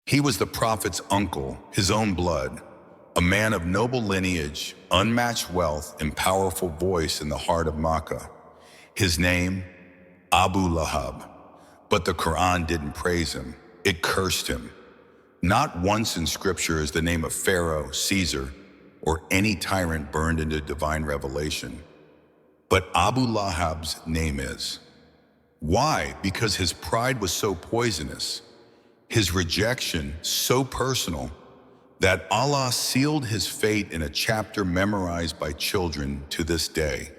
He was the prophet's uncle, his own blood, a man of noble lineage, unmatched wealth, and powerful voice in the heart of Makkah. His name, Abu Lahab. But the Qur'an didn't praise him, it cursed him. Not once in scripture is the name of Pharaoh, Caesar, or any tyrant burned into divine revelation. But Abu Lahab's name is. Why? Because his pride was so poisonous, his rejection so personal, that Allah sealed his fate in a chapter memorized by children to this day.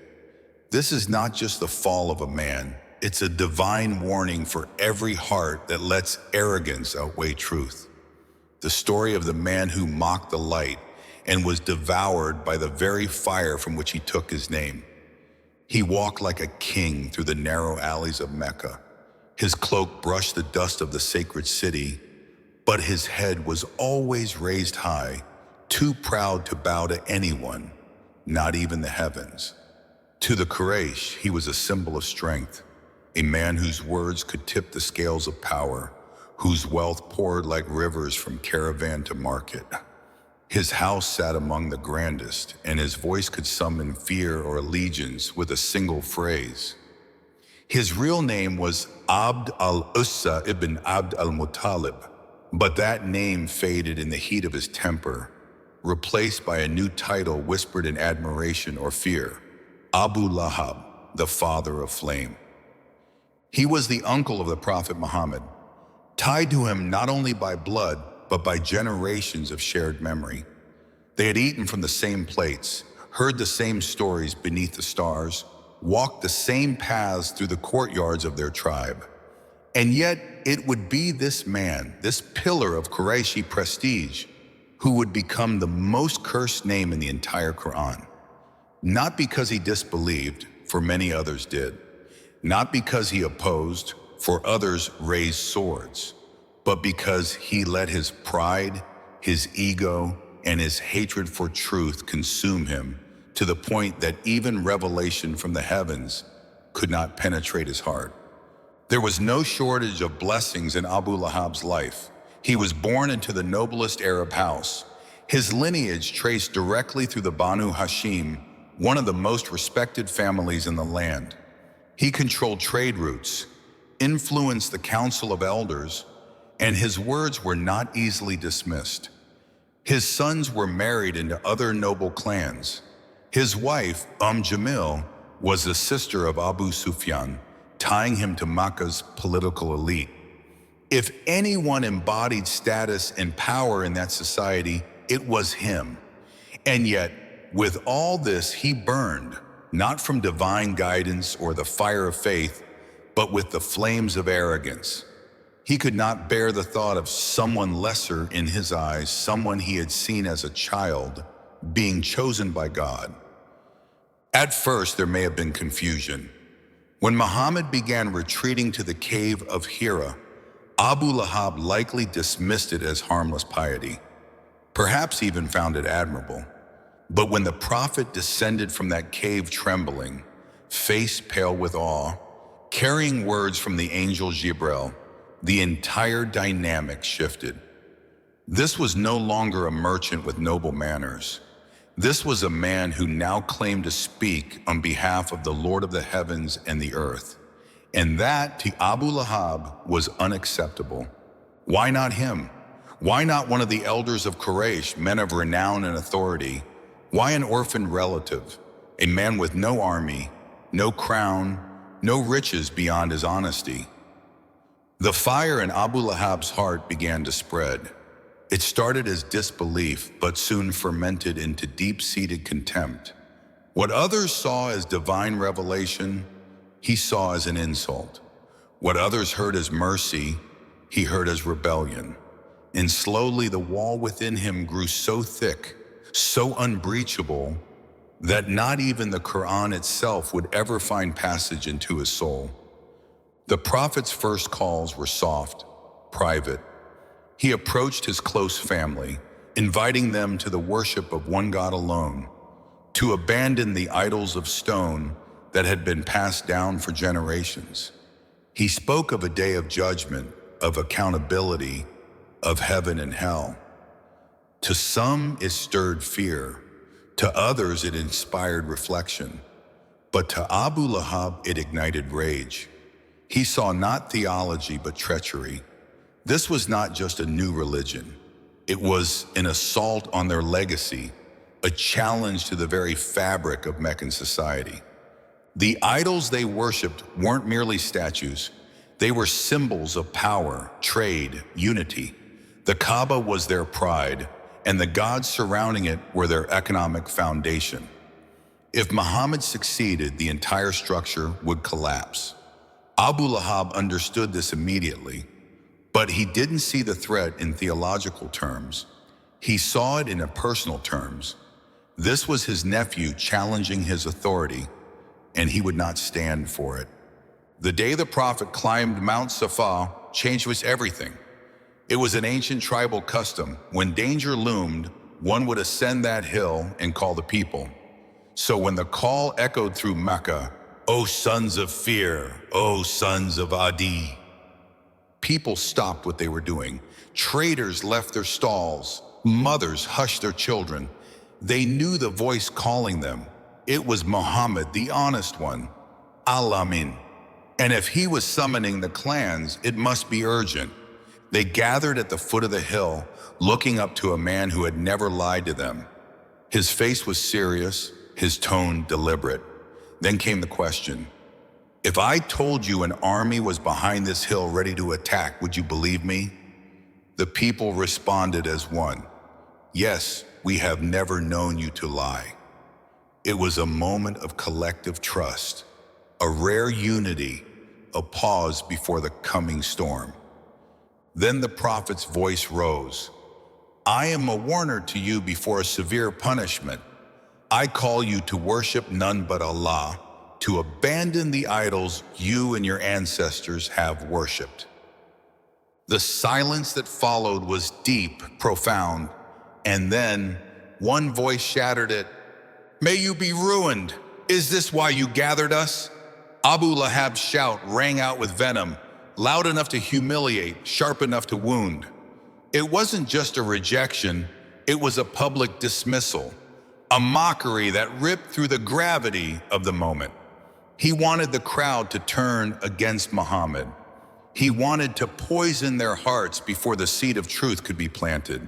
This is not just the fall of a man, it's a divine warning for every heart that lets arrogance outweigh truth. The story of the man who mocked the light and was devoured by the very fire from which he took his name. He walked like a king through the narrow alleys of Mecca. His cloak brushed the dust of the sacred city, but his head was always raised high, too proud to bow to anyone, not even the heavens. To the Quraysh, he was a symbol of strength, a man whose words could tip the scales of power, whose wealth poured like rivers from caravan to market. His house sat among the grandest, and his voice could summon fear or allegiance with a single phrase. His real name was Abd al-Ussa ibn Abd al-Muttalib, but that name faded in the heat of his temper, replaced by a new title whispered in admiration or fear, Abu Lahab, the father of flame. He was the uncle of the Prophet Muhammad, tied to him not only by blood, but by generations of shared memory. They had eaten from the same plates, heard the same stories beneath the stars, walked the same paths through the courtyards of their tribe. And yet, it would be this man, this pillar of Qurayshi prestige, who would become the most cursed name in the entire Qur'an. Not because he disbelieved, for many others did. Not because he opposed, for others raised swords. But because he let his pride, his ego, and his hatred for truth consume him to the point that even revelation from the heavens could not penetrate his heart. There was no shortage of blessings in Abu Lahab's life. He was born into the noblest Arab house. His lineage traced directly through the Banu Hashim, one of the most respected families in the land. He controlled trade routes, influenced the council of elders, and his words were not easily dismissed. His sons were married into other noble clans. His wife, Jamil, was the sister of Abu Sufyan, tying him to Makkah's political elite. If anyone embodied status and power in that society, it was him. And yet, with all this, he burned, not from divine guidance or the fire of faith, but with the flames of arrogance. He could not bear the thought of someone lesser in his eyes, someone he had seen as a child, being chosen by God. At first, there may have been confusion. When Muhammad began retreating to the cave of Hira, Abu Lahab likely dismissed it as harmless piety, perhaps even found it admirable. But when the prophet descended from that cave trembling, face pale with awe, carrying words from the angel Jibril, the entire dynamic shifted. This was no longer a merchant with noble manners. This was a man who now claimed to speak on behalf of the Lord of the heavens and the earth. And that, to Abu Lahab, was unacceptable. Why not him? Why not one of the elders of Quraysh, men of renown and authority? Why an orphaned relative, a man with no army, no crown, no riches beyond his honesty? The fire in Abu Lahab's heart began to spread. It started as disbelief, but soon fermented into deep-seated contempt. What others saw as divine revelation, he saw as an insult. What others heard as mercy, he heard as rebellion. And slowly the wall within him grew so thick, so unbreachable, that not even the Qur'an itself would ever find passage into his soul. The prophet's first calls were soft, private. He approached his close family, inviting them to the worship of one God alone, to abandon the idols of stone that had been passed down for generations. He spoke of a day of judgment, of accountability, of heaven and hell. To some, it stirred fear. To others, it inspired reflection. But to Abu Lahab, it ignited rage. He saw not theology, but treachery. This was not just a new religion. It was an assault on their legacy, a challenge to the very fabric of Meccan society. The idols they worshipped weren't merely statues. They were symbols of power, trade, unity. The Kaaba was their pride, and the gods surrounding it were their economic foundation. If Muhammad succeeded, the entire structure would collapse. Abu Lahab understood this immediately, but he didn't see the threat in theological terms. He saw it in personal terms. This was his nephew challenging his authority, and he would not stand for it. The day the prophet climbed Mount Safa changed everything. It was an ancient tribal custom. When danger loomed, one would ascend that hill and call the people. So when the call echoed through Mecca, "O sons of fear, O sons of Adi," people stopped what they were doing. Traders left their stalls. Mothers hushed their children. They knew the voice calling them. It was Muhammad, the honest one, Al-Amin. And if he was summoning the clans, it must be urgent. They gathered at the foot of the hill, looking up to a man who had never lied to them. His face was serious, his tone deliberate. Then came the question, "If I told you an army was behind this hill ready to attack, would you believe me?" The people responded as one, "Yes, we have never known you to lie." It was a moment of collective trust, a rare unity, a pause before the coming storm. Then the prophet's voice rose. "I am a warner to you before a severe punishment. I call you to worship none but Allah, to abandon the idols you and your ancestors have worshipped." The silence that followed was deep, profound, and then one voice shattered it. "May you be ruined! Is this why you gathered us?" Abu Lahab's shout rang out with venom, loud enough to humiliate, sharp enough to wound. It wasn't just a rejection, it was a public dismissal, a mockery that ripped through the gravity of the moment. He wanted the crowd to turn against Muhammad. He wanted to poison their hearts before the seed of truth could be planted.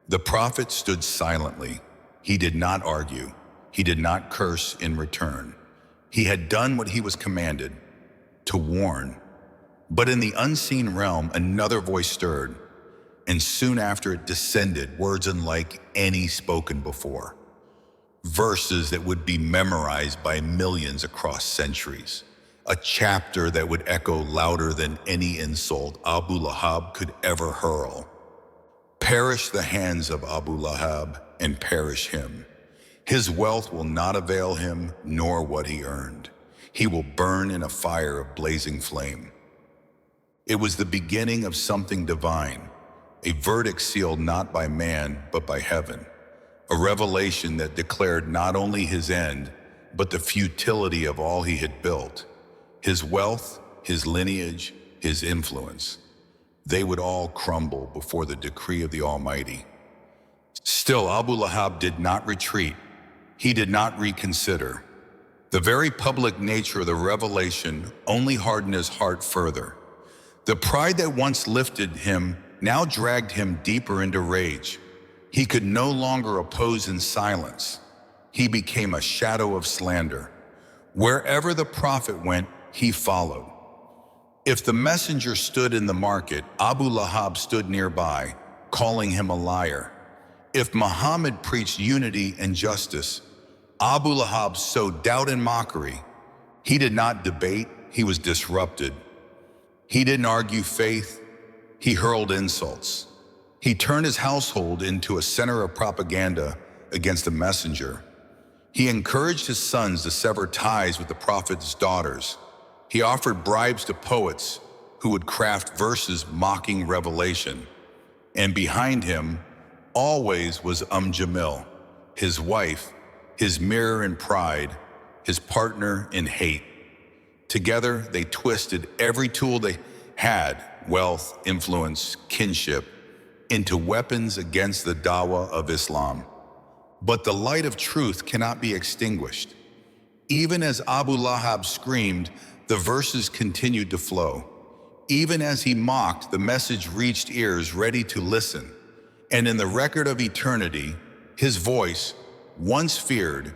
The prophet stood silently. He did not argue. He did not curse in return. He had done what he was commanded, to warn. But in the unseen realm, another voice stirred, and soon after it descended, words unlike any spoken before. Verses that would be memorized by millions across centuries. A chapter that would echo louder than any insult Abu Lahab could ever hurl. Perish the hands of Abu Lahab, and perish him. His wealth will not avail him, nor what he earned. He will burn in a fire of blazing flame. It was the beginning of something divine, a verdict sealed not by man, but by heaven. A revelation that declared not only his end, but the futility of all he had built. His wealth, his lineage, his influence. They would all crumble before the decree of the Almighty. Still, Abu Lahab did not retreat. He did not reconsider. The very public nature of the revelation only hardened his heart further. The pride that once lifted him now dragged him deeper into rage. He could no longer oppose in silence. He became a shadow of slander. Wherever the prophet went, he followed. If the messenger stood in the market, Abu Lahab stood nearby, calling him a liar. If Muhammad preached unity and justice, Abu Lahab sowed doubt and mockery. He did not debate, he was disrupted. He didn't argue faith, he hurled insults. He turned his household into a center of propaganda against the messenger. He encouraged his sons to sever ties with the prophet's daughters. He offered bribes to poets who would craft verses mocking revelation. And behind him always was Jamil, his wife, his mirror in pride, his partner in hate. Together, they twisted every tool they had, wealth, influence, kinship, into weapons against the dawah of Islam. But the light of truth cannot be extinguished. Even as Abu Lahab screamed, the verses continued to flow. Even as he mocked, the message reached ears ready to listen. And in the record of eternity, his voice, once feared,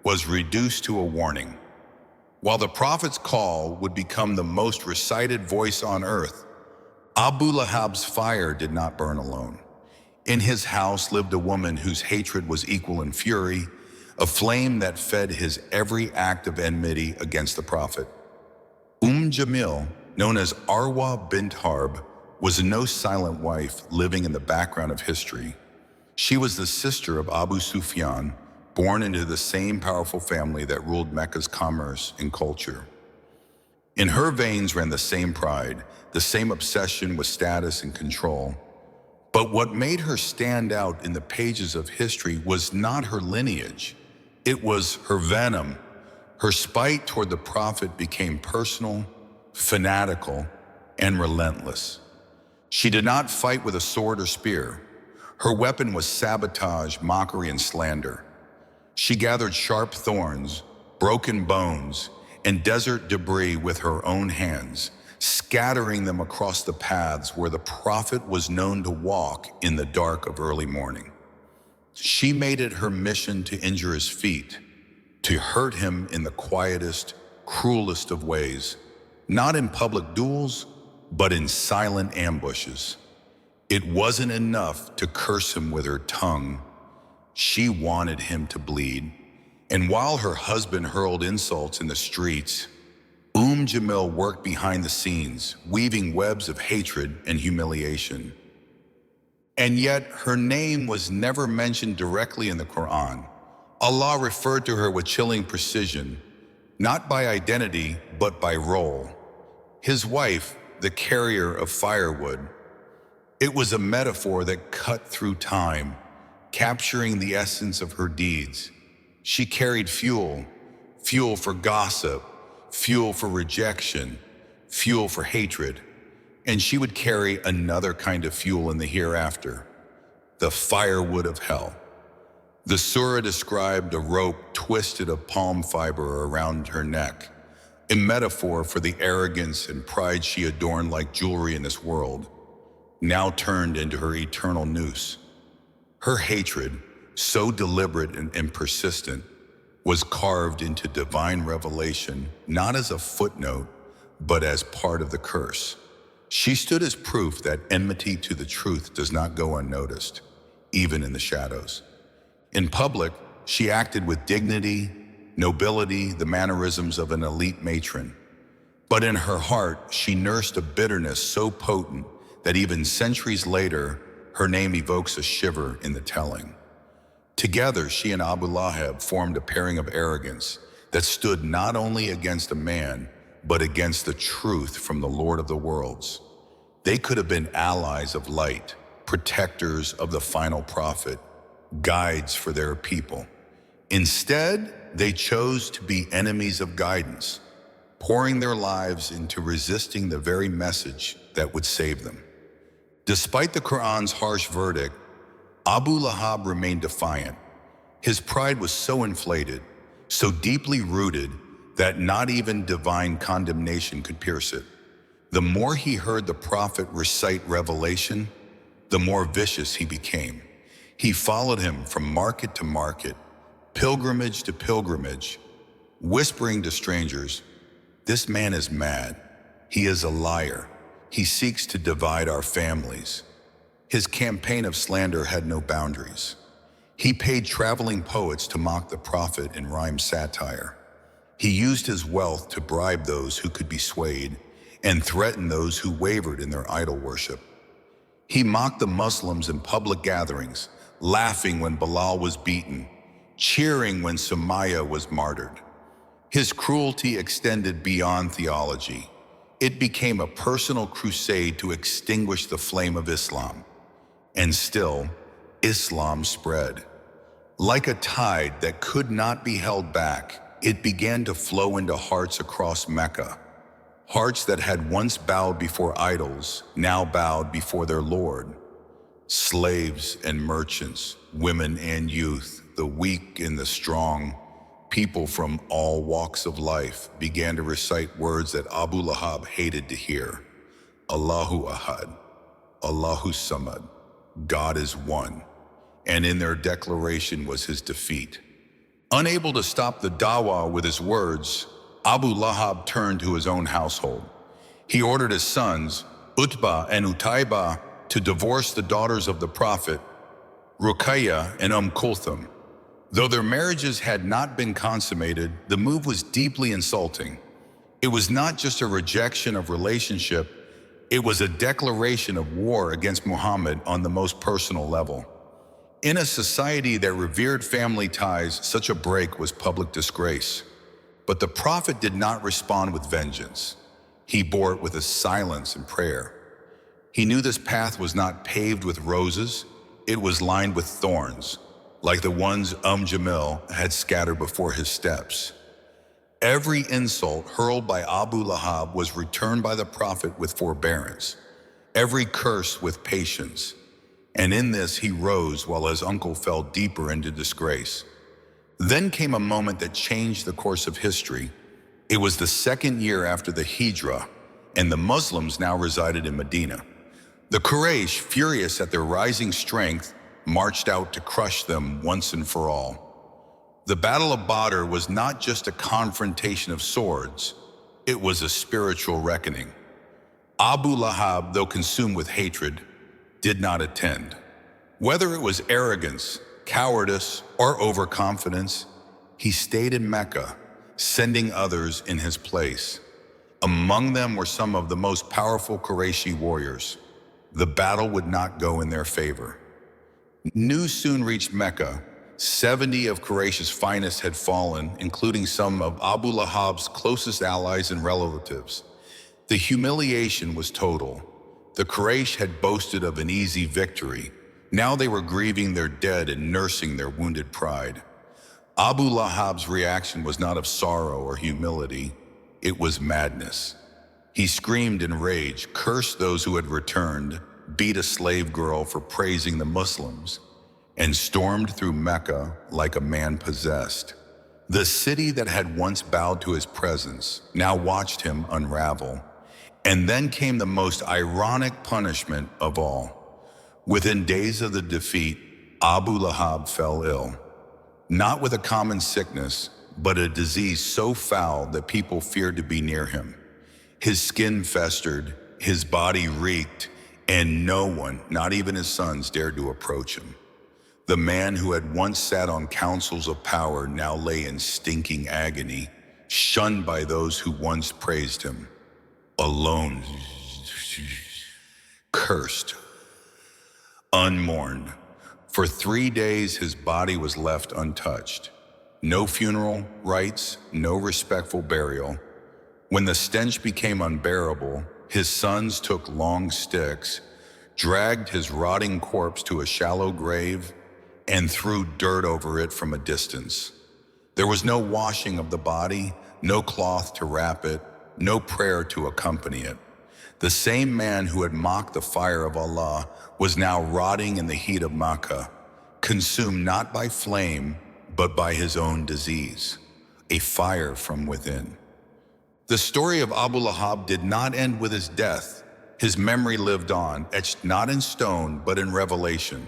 was reduced to a warning. While the prophet's call would become the most recited voice on earth, Abu Lahab's fire did not burn alone. In his house lived a woman whose hatred was equal in fury, a flame that fed his every act of enmity against the prophet. Jamil, known as Arwa bint Harb, was no silent wife living in the background of history. She was the sister of Abu Sufyan, born into the same powerful family that ruled Mecca's commerce and culture. In her veins ran the same pride, the same obsession with status and control. But what made her stand out in the pages of history was not her lineage. It was her venom. Her spite toward the prophet became personal, fanatical, and relentless. She did not fight with a sword or spear. Her weapon was sabotage, mockery, and slander. She gathered sharp thorns, broken bones, and desert debris with her own hands, scattering them across the paths where the prophet was known to walk in the dark of early morning. She made it her mission to injure his feet, to hurt him in the quietest, cruelest of ways, not in public duels, but in silent ambushes. It wasn't enough to curse him with her tongue. She wanted him to bleed. And while her husband hurled insults in the streets, Jamil worked behind the scenes, weaving webs of hatred and humiliation. And yet, her name was never mentioned directly in the Qur'an. Allah referred to her with chilling precision, not by identity, but by role. His wife, the carrier of firewood. It was a metaphor that cut through time, capturing the essence of her deeds. She carried fuel, fuel for gossip, fuel for rejection, fuel for hatred, and she would carry another kind of fuel in the hereafter, the firewood of hell. The surah described a rope twisted of palm fiber around her neck, a metaphor for the arrogance and pride she adorned like jewelry in this world, now turned into her eternal noose. Her hatred, so deliberate and persistent, was carved into divine revelation, not as a footnote, but as part of the curse. She stood as proof that enmity to the truth does not go unnoticed, even in the shadows. In public, she acted with dignity, nobility, the mannerisms of an elite matron. But in her heart, she nursed a bitterness so potent that even centuries later, her name evokes a shiver in the telling. Together, she and Abu Lahab formed a pairing of arrogance that stood not only against a man, but against the truth from the Lord of the worlds. They could have been allies of light, protectors of the final prophet, guides for their people. Instead, they chose to be enemies of guidance, pouring their lives into resisting the very message that would save them. Despite the Qur'an's harsh verdict, Abu Lahab remained defiant. His pride was so inflated, so deeply rooted, that not even divine condemnation could pierce it. The more he heard the prophet recite revelation, the more vicious he became. He followed him from market to market, pilgrimage to pilgrimage, whispering to strangers, "This man is mad. He is a liar. He seeks to divide our families." His campaign of slander had no boundaries. He paid traveling poets to mock the prophet in rhyme satire. He used his wealth to bribe those who could be swayed and threaten those who wavered in their idol worship. He mocked the Muslims in public gatherings, laughing when Bilal was beaten, cheering when Sumayya was martyred. His cruelty extended beyond theology. It became a personal crusade to extinguish the flame of Islam. And still, Islam spread. Like a tide that could not be held back, it began to flow into hearts across Mecca. Hearts that had once bowed before idols, now bowed before their Lord. Slaves and merchants, women and youth, the weak and the strong, people from all walks of life began to recite words that Abu Lahab hated to hear. Allahu Ahad, Allahu Samad, God is one. And in their declaration was his defeat. Unable to stop the dawah with his words, Abu Lahab turned to his own household. He ordered his sons, Utbah and Utaybah, to divorce the daughters of the Prophet, Ruqayyah and Kulthum. Though their marriages had not been consummated, the move was deeply insulting. It was not just a rejection of relationship, it was a declaration of war against Muhammad on the most personal level. In a society that revered family ties, such a break was public disgrace. But the Prophet did not respond with vengeance. He bore it with a silence and prayer. He knew this path was not paved with roses, it was lined with thorns, like the ones Jamil had scattered before his steps. Every insult hurled by Abu Lahab was returned by the Prophet with forbearance, every curse with patience. And in this he rose while his uncle fell deeper into disgrace. Then came a moment that changed the course of history. It was the second year after the Hijrah, and the Muslims now resided in Medina. The Quraysh, furious at their rising strength, marched out to crush them once and for all. The Battle of Badr was not just a confrontation of swords, it was a spiritual reckoning. Abu Lahab, though consumed with hatred, did not attend. Whether it was arrogance, cowardice, or overconfidence, he stayed in Mecca, sending others in his place. Among them were some of the most powerful Qurayshi warriors. The battle would not go in their favor. News soon reached Mecca. 70 of Quraysh's finest had fallen, including some of Abu Lahab's closest allies and relatives. The humiliation was total. The Quraysh had boasted of an easy victory. Now they were grieving their dead and nursing their wounded pride. Abu Lahab's reaction was not of sorrow or humility. It was madness. He screamed in rage, cursed those who had returned, beat a slave girl for praising the Muslims, and stormed through Mecca like a man possessed. The city that had once bowed to his presence now watched him unravel. And then came the most ironic punishment of all. Within days of the defeat, Abu Lahab fell ill. Not with a common sickness, but a disease so foul that people feared to be near him. His skin festered, his body reeked, and no one, not even his sons, dared to approach him. The man who had once sat on councils of power now lay in stinking agony, shunned by those who once praised him. Alone, cursed, unmourned. For 3 days his body was left untouched. No funeral rites, no respectful burial. When the stench became unbearable, his sons took long sticks, dragged his rotting corpse to a shallow grave, and threw dirt over it from a distance. There was no washing of the body, no cloth to wrap it, no prayer to accompany it. The same man who had mocked the fire of Allah was now rotting in the heat of Makkah, consumed not by flame, but by his own disease, a fire from within. The story of Abu Lahab did not end with his death. His memory lived on, etched not in stone, but in revelation.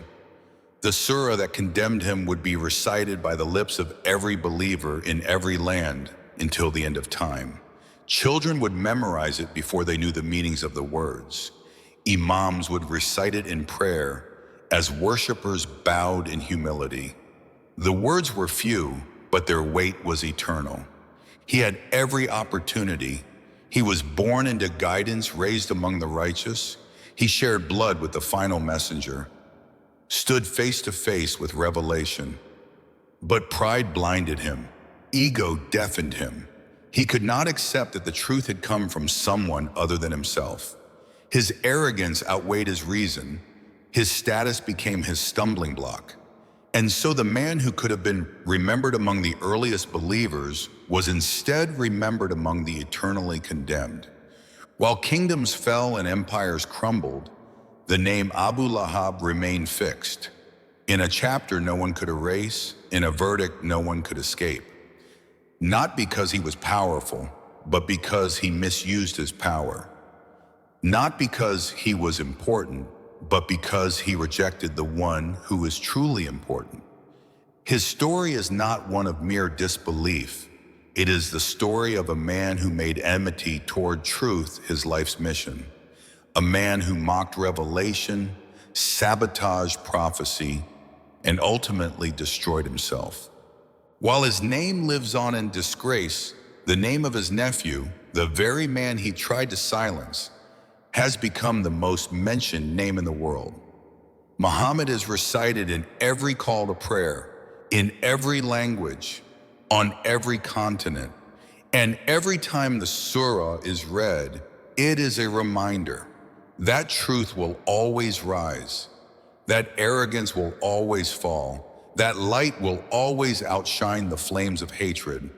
The surah that condemned him would be recited by the lips of every believer in every land until the end of time. Children would memorize it before they knew the meanings of the words. Imams would recite it in prayer as worshipers bowed in humility. The words were few, but their weight was eternal. He had every opportunity. He was born into guidance, raised among the righteous. He shared blood with the final messenger, stood face to face with revelation. But pride blinded him. Ego deafened him. He could not accept that the truth had come from someone other than himself. His arrogance outweighed his reason. His status became his stumbling block. And so the man who could have been remembered among the earliest believers was instead remembered among the eternally condemned. While kingdoms fell and empires crumbled, The name Abu Lahab remained fixed. In a chapter no one could erase, in a verdict no one could escape. Not because he was powerful, but because he misused his power. Not because he was important, but because he rejected the one who is truly important. His story is not one of mere disbelief. It is the story of a man who made enmity toward truth his life's mission. A man who mocked revelation, sabotaged prophecy, and ultimately destroyed himself. While his name lives on in disgrace, the name of his nephew, the very man he tried to silence, has become the most mentioned name in the world. Muhammad is recited in every call to prayer, in every language, on every continent, and every time the surah is read, it is a reminder that truth will always rise, that arrogance will always fall, that light will always outshine the flames of hatred.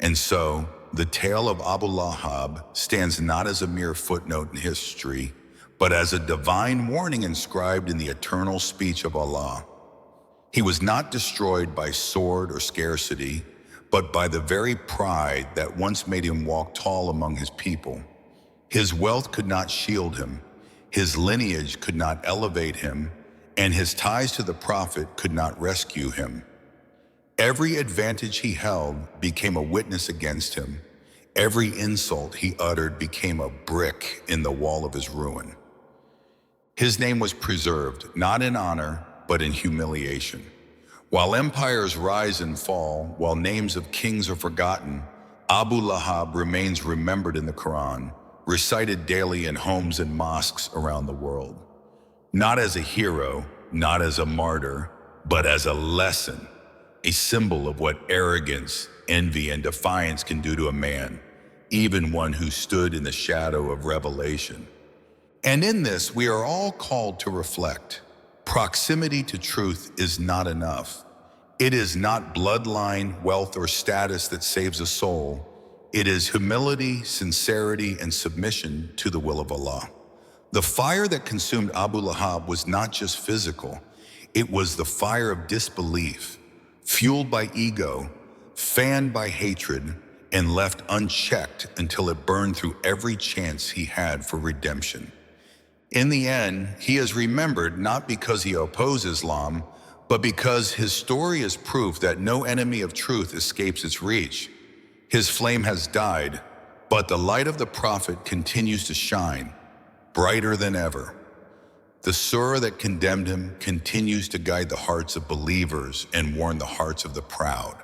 And so, the tale of Abu Lahab stands not as a mere footnote in history, but as a divine warning inscribed in the eternal speech of Allah. He was not destroyed by sword or scarcity, but by the very pride that once made him walk tall among his people. His wealth could not shield him, his lineage could not elevate him, and his ties to the Prophet could not rescue him. Every advantage he held became a witness against him. Every insult he uttered became a brick in the wall of his ruin. His name was preserved, not in honor, but in humiliation. While empires rise and fall, while names of kings are forgotten, Abu Lahab remains remembered in the Qur'an, recited daily in homes and mosques around the world. Not as a hero, not as a martyr, but as a lesson, a symbol of what arrogance, envy, and defiance can do to a man, even one who stood in the shadow of revelation. And in this, we are all called to reflect. Proximity to truth is not enough. It is not bloodline, wealth, or status that saves a soul. It is humility, sincerity, and submission to the will of Allah. The fire that consumed Abu Lahab was not just physical. It was the fire of disbelief, fueled by ego, fanned by hatred, and left unchecked until it burned through every chance he had for redemption. In the end, he is remembered not because he opposed Islam, but because his story is proof that no enemy of truth escapes its reach. His flame has died, but the light of the Prophet continues to shine, brighter than ever. The surah that condemned him continues to guide the hearts of believers and warn the hearts of the proud.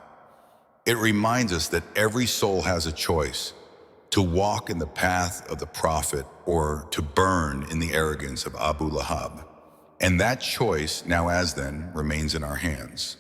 It reminds us that every soul has a choice: to walk in the path of the Prophet or to burn in the arrogance of Abu Lahab. And that choice, now as then, remains in our hands.